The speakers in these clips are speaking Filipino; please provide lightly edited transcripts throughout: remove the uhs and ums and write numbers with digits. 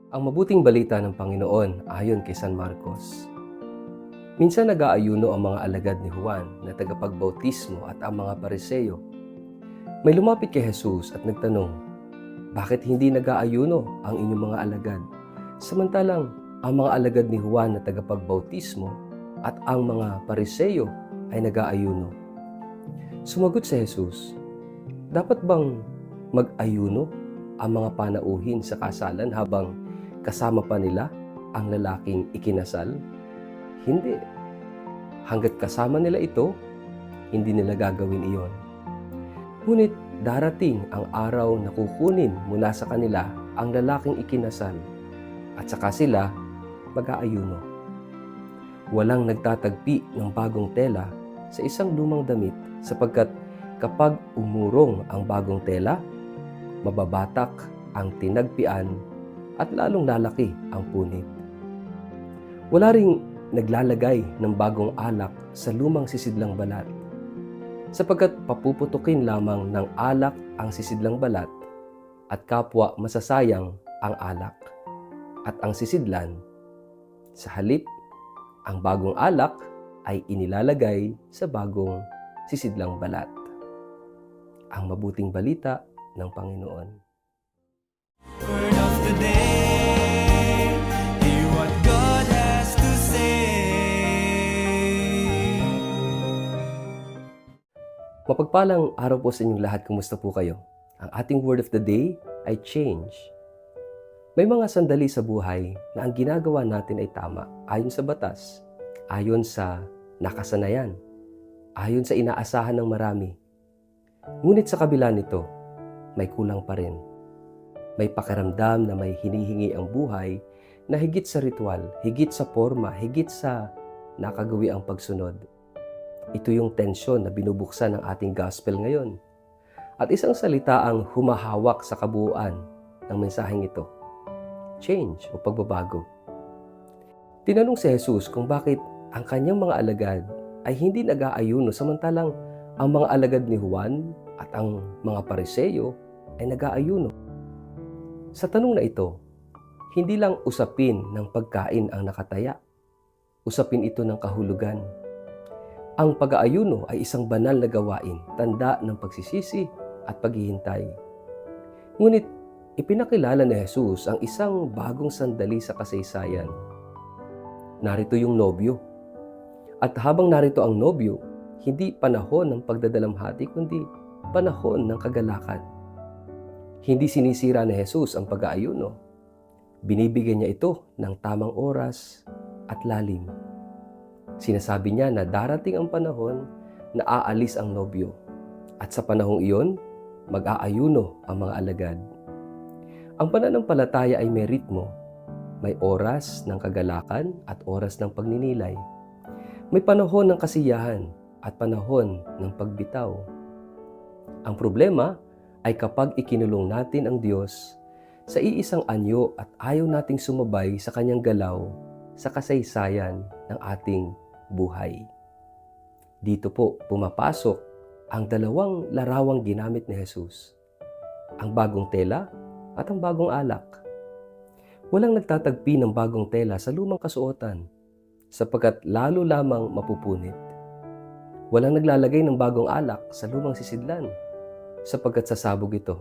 Ang mabuting balita ng Panginoon ayon kay San Marcos. Minsan nag-aayuno ang mga alagad ni Juan na tagapagbautismo at ang mga Pariseo. May lumapit kay Jesus at nagtanong, "Bakit hindi nag-aayuno ang inyong mga alagad? Samantalang ang mga alagad ni Juan na tagapagbautismo at ang mga Pariseo ay nag-aayuno." Sumagot si Jesus, "Dapat bang mag-ayuno ang mga panauhin sa kasalan habang kasama pa nila ang lalaking ikinasal? Hindi. Hanggat kasama nila ito, hindi nila gagawin iyon. Ngunit darating ang araw na kukunin mula sa kanila ang lalaking ikinasal at saka sila mag-aayuno. Walang nagtatagpi ng bagong tela sa isang lumang damit sapagkat kapag umurong ang bagong tela, mababatak ang tinagpian at lalong lalaki ang punit. Wala ring naglalagay ng bagong alak sa lumang sisidlang balat, sapagkat papuputukin lamang ng alak ang sisidlang balat at kapwa masasayang ang alak at ang sisidlan. Sa halip, ang bagong alak ay inilalagay sa bagong sisidlang balat. Ang mabuting balita ng Panginoon. Word of the day, hear what God has to say. Mapagpalang araw po sa inyong lahat. Kumusta po kayo? Ang ating word of the day ay change. May mga sandali sa buhay na ang ginagawa natin ay tama, ayon sa batas, ayon sa nakasanayan, ayon sa inaasahan ng marami. Ngunit sa kabila nito, may kulang pa rin. May pakiramdam na may hinihingi ang buhay na higit sa ritual, higit sa forma, higit sa nakagawi ang pagsunod. Ito yung tensyon na binubuksan ng ating gospel ngayon. At isang salita ang humahawak sa kabuuan ng mensaheng ito. Change o pagbabago. Tinanong si Jesus kung bakit ang kanyang mga alagad ay hindi nag-aayuno samantalang ang mga alagad ni Juan at ang mga Pariseo ay nag-aayuno. Sa tanong na ito, hindi lang usapin ng pagkain ang nakataya. Usapin ito ng kahulugan. Ang pag-aayuno ay isang banal na gawain, tanda ng pagsisisi at paghihintay. Ngunit ipinakilala ni Jesus ang isang bagong sandali sa kasaysayan. Narito yung nobyo. At habang narito ang nobyo, hindi panahon ng pagdadalamhati kundi panahon ng kagalakan. Hindi sinisira ni Jesus ang pag-aayuno. Binibigyan niya ito ng tamang oras at lalim. Sinasabi niya na darating ang panahon na aalis ang nobyo. At sa panahong iyon, mag-aayuno ang mga alagad. Ang pananampalataya ay may ritmo. May oras ng kagalakan at oras ng pagninilay. May panahon ng kasiyahan at panahon ng pagbitaw. Ang problema ay kapag ikinulong natin ang Diyos sa iisang anyo at ayaw nating sumabay sa kanyang galaw sa kasaysayan ng ating buhay. Dito po pumapasok ang dalawang larawang ginamit ni Jesus. Ang bagong tela at ang bagong alak. Walang nagtatagpi ng bagong tela sa lumang kasuotan sapagkat lalo lamang mapupunit. Walang naglalagay ng bagong alak sa lumang sisidlan sapagkat sasabog ito.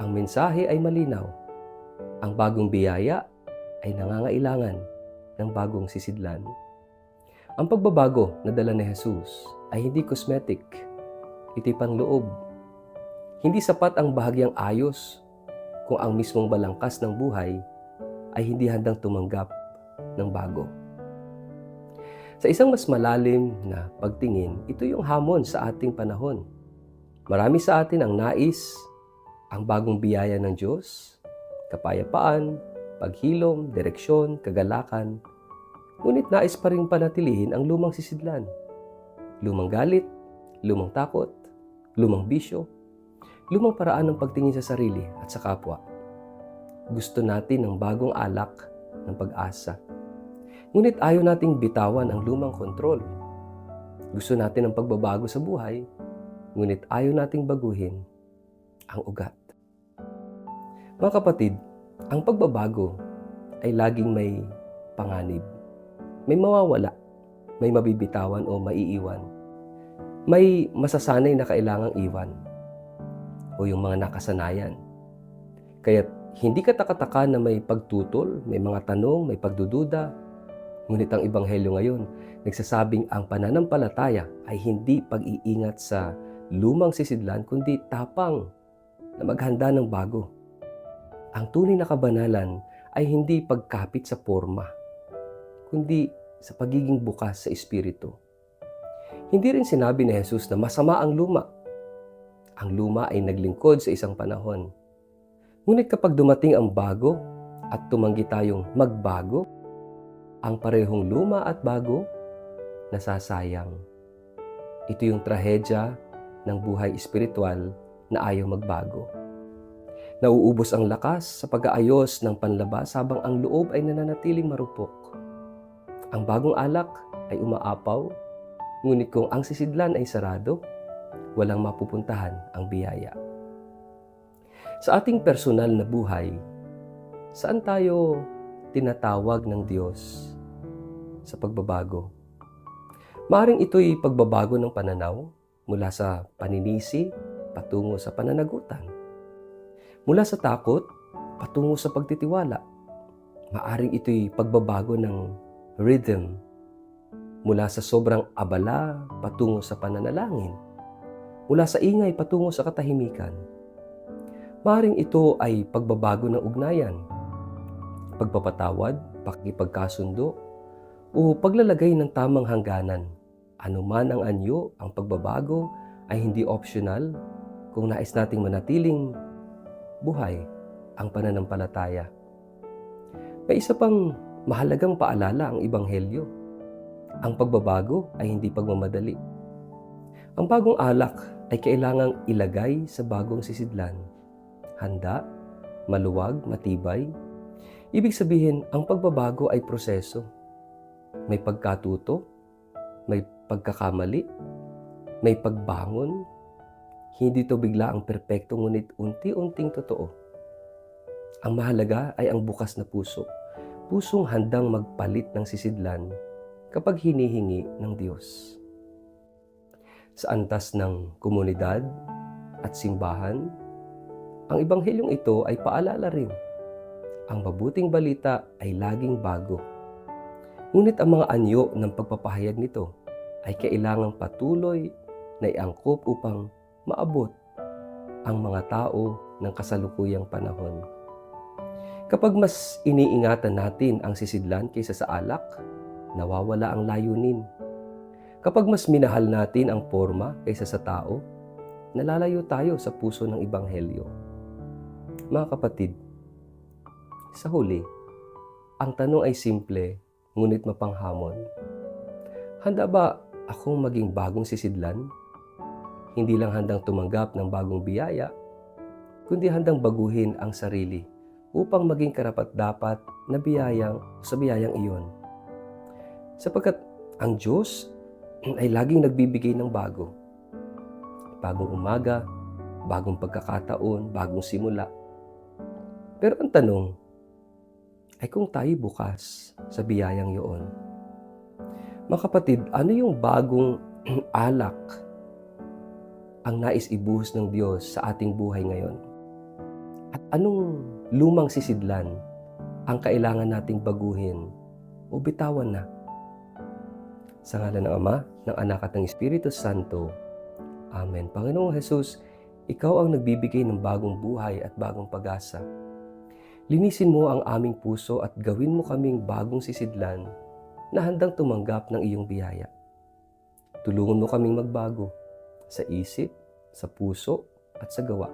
Ang mensahe ay malinaw. Ang bagong biyaya ay nangangailangan ng bagong sisidlan. Ang pagbabago na dala ni Jesus ay hindi cosmetic. Ito'y panloob. Hindi sapat ang bahagyang ayos kung ang mismong balangkas ng buhay ay hindi handang tumanggap ng bago. Sa isang mas malalim na pagtingin, ito yung hamon sa ating panahon. Marami sa atin ang nais, ang bagong biyaya ng Diyos, kapayapaan, paghilom, direksyon, kagalakan. Ngunit nais pa rin panatilihin ang lumang sisidlan. Lumang galit, lumang takot, lumang bisyo, lumang paraan ng pagtingin sa sarili at sa kapwa. Gusto natin ng bagong alak ng pag-asa. Ngunit ayaw nating bitawan ang lumang kontrol. Gusto natin ng pagbabago sa buhay, ngunit ayaw nating baguhin ang ugat. Mga kapatid, Ang pagbabago ay laging may panganib. May mawawala, may mabibitawan o maiiwan. May masasanay na kailangang iwan o yung mga nakasanayan. Kaya't hindi ka takataka na may pagtutol, may mga tanong, may pagdududa. Ngunit ang Ebanghelyo ngayon, nagsasabing ang pananampalataya ay hindi pag-iingat sa lumang sisidlan, kundi tapang na maghanda ng bago. Ang tunay na kabanalan ay hindi pagkapit sa forma, kundi sa pagiging bukas sa Espiritu. Hindi rin sinabi ni Jesus na masama ang luma. Ang luma ay naglingkod sa isang panahon. Ngunit kapag dumating ang bago at tumanggi tayong magbago, ang parehong luma at bago nasasayang. Ito yung trahedya ng buhay espiritual na ayaw magbago. Nauubos ang lakas sa pag-aayos ng panlabas habang ang loob ay nananatiling marupok. Ang bagong alak ay umaapaw, ngunit kung ang sisidlan ay sarado, walang mapupuntahan ang biyaya. Sa ating personal na buhay, saan tayo tinatawag ng Diyos sa pagbabago? Maaaring ito'y pagbabago ng pananaw mula sa paninisi patungo sa pananagutan. Mula sa takot patungo sa pagtitiwala. Maaaring ito'y pagbabago ng rhythm mula sa sobrang abala patungo sa pananalangin. Mula sa ingay patungo sa katahimikan. Maaaring ito ay pagbabago ng ugnayan, pagpapatawad, pakikipagkasundo, o paglalagay ng tamang hangganan. Anuman ang anyo, ang pagbabago ay hindi optional kung nais nating manatiling buhay ang pananampalataya. May isa pang mahalagang paalala ang Ebanghelyo. Ang pagbabago ay hindi pagmamadali. Ang bagong alak ay kailangang ilagay sa bagong sisidlan. Handa, maluwag, matibay. Ibig sabihin, ang pagbabago ay proseso. May pagkatuto, may pagkakamali, may pagbangon. Hindi ito bigla ang perpekto, ngunit unti-unting totoo. Ang mahalaga ay ang bukas na puso. Pusong handang magpalit ng sisidlan kapag hinihingi ng Diyos. Sa antas ng komunidad at simbahan, ang Ebanghelyong ito ay paalala rin. Ang mabuting balita ay laging bago. Ngunit ang mga anyo ng pagpapahayag nito ay kailangang patuloy na iangkop upang maabot ang mga tao ng kasalukuyang panahon. Kapag mas iniingatan natin ang sisidlan kaysa sa alak, nawawala ang layunin. Kapag mas minahal natin ang forma kaysa sa tao, nalalayo tayo sa puso ng Ebanghelyo. Mga kapatid, sa huli, ang tanong ay simple, ngunit mapanghamon. Handa ba akong maging bagong sisidlan? Hindi lang handang tumanggap ng bagong biyaya, kundi handang baguhin ang sarili upang maging karapat-dapat na sa biyayang iyon. Sapagkat ang Diyos ay laging nagbibigay ng bago. Bagong umaga, bagong pagkakataon, bagong simula. Pero ang tanong ay kung tayo bukas sa biyayang iyon. Mga kapatid, ano yung bagong alak ang nais ibuhos ng Diyos sa ating buhay ngayon? At anong lumang sisidlan ang kailangan nating baguhin o bitawan na? Sa ngalan ng Ama, ng Anak at ng Espiritu Santo. Amen. Panginoong Jesus, Ikaw ang nagbibigay ng bagong buhay at bagong pag-asa. Linisin mo ang aming puso at gawin mo kaming bagong sisidlan na handang tumanggap ng iyong biyaya. Tulungan mo kaming magbago sa isip, sa puso at sa gawa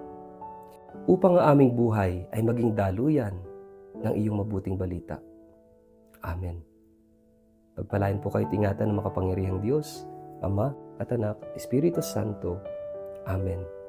upang ang aming buhay ay maging daluyan ng iyong mabuting balita. Amen. Pagpalain po kayo ingatan ng makapangyarihang Diyos, Ama at Anak, Espiritu Santo. Amen.